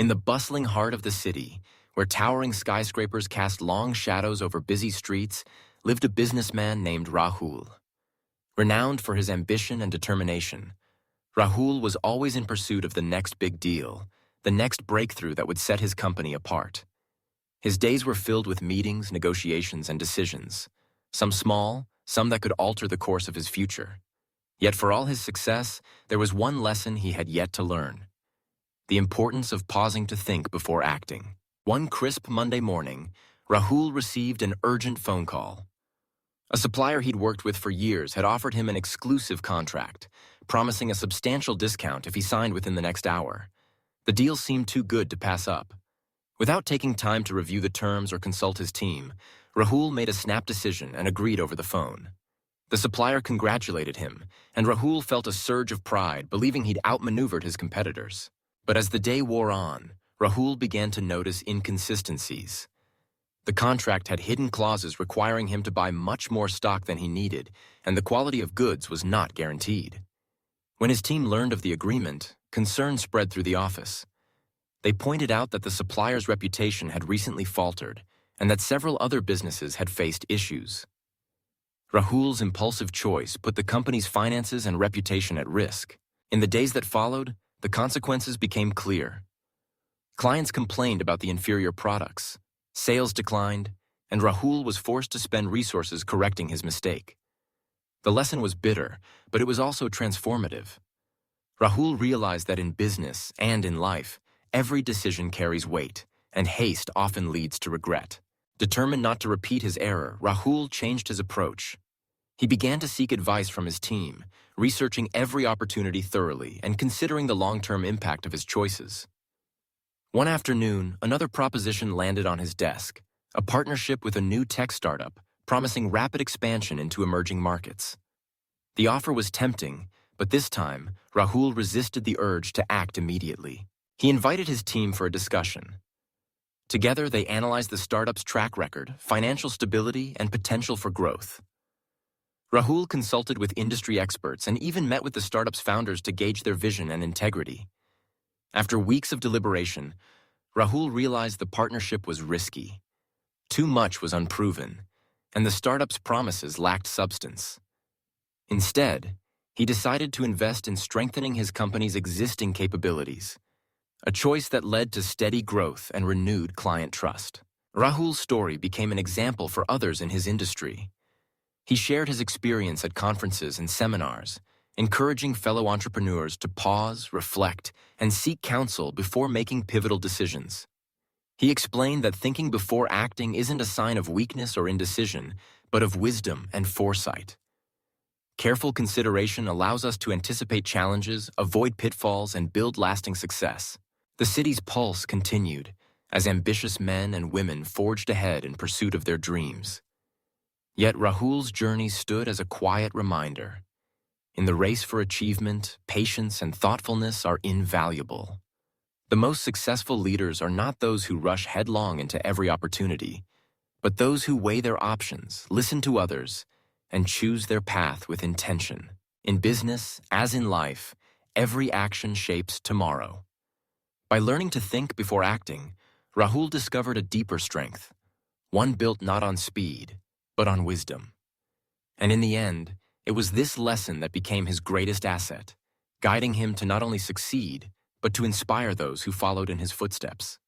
In the bustling heart of the city, where towering skyscrapers cast long shadows over busy streets, lived a businessman named Rahul. Renowned for his ambition and determination, Rahul was always in pursuit of the next big deal, the next breakthrough that would set his company apart. His days were filled with meetings, negotiations, and decisions, some small, some that could alter the course of his future. Yet for all his success, there was one lesson he had yet to learn: the importance of pausing to think before acting. One crisp Monday morning, Rahul received an urgent phone call. A supplier he'd worked with for years had offered him an exclusive contract, promising a substantial discount if he signed within the next hour. The deal seemed too good to pass up. Without taking time to review the terms or consult his team, Rahul made a snap decision and agreed over the phone. The supplier congratulated him, and Rahul felt a surge of pride, believing he'd outmaneuvered his competitors. But as the day wore on, Rahul began to notice inconsistencies. The contract had hidden clauses requiring him to buy much more stock than he needed, and the quality of goods was not guaranteed. When his team learned of the agreement, concern spread through the office. They pointed out that the supplier's reputation had recently faltered, and that several other businesses had faced issues. Rahul's impulsive choice put the company's finances and reputation at risk. In the days that followed, the consequences became clear. Clients complained about the inferior products, sales declined, and Rahul was forced to spend resources correcting his mistake. The lesson was bitter, but it was also transformative. Rahul realized that in business and in life, every decision carries weight, and haste often leads to regret. Determined not to repeat his error, Rahul changed his approach. He began to seek advice from his team, researching every opportunity thoroughly and considering the long-term impact of his choices. One afternoon, another proposition landed on his desk, a partnership with a new tech startup, promising rapid expansion into emerging markets. The offer was tempting, but this time, Rahul resisted the urge to act immediately. He invited his team for a discussion. Together, they analyzed the startup's track record, financial stability, and potential for growth. Rahul consulted with industry experts and even met with the startup's founders to gauge their vision and integrity. After weeks of deliberation, Rahul realized the partnership was risky. Too much was unproven, and the startup's promises lacked substance. Instead, he decided to invest in strengthening his company's existing capabilities, a choice that led to steady growth and renewed client trust. Rahul's story became an example for others in his industry. He shared his experience at conferences and seminars, encouraging fellow entrepreneurs to pause, reflect, and seek counsel before making pivotal decisions. He explained that thinking before acting isn't a sign of weakness or indecision, but of wisdom and foresight. Careful consideration allows us to anticipate challenges, avoid pitfalls, and build lasting success. The city's pulse continued as ambitious men and women forged ahead in pursuit of their dreams. Yet Rahul's journey stood as a quiet reminder. In the race for achievement, patience and thoughtfulness are invaluable. The most successful leaders are not those who rush headlong into every opportunity, but those who weigh their options, listen to others, and choose their path with intention. In business, as in life, every action shapes tomorrow. By learning to think before acting, Rahul discovered a deeper strength, one built not on speed, but on wisdom. And in the end, it was this lesson that became his greatest asset, guiding him to not only succeed, but to inspire those who followed in his footsteps.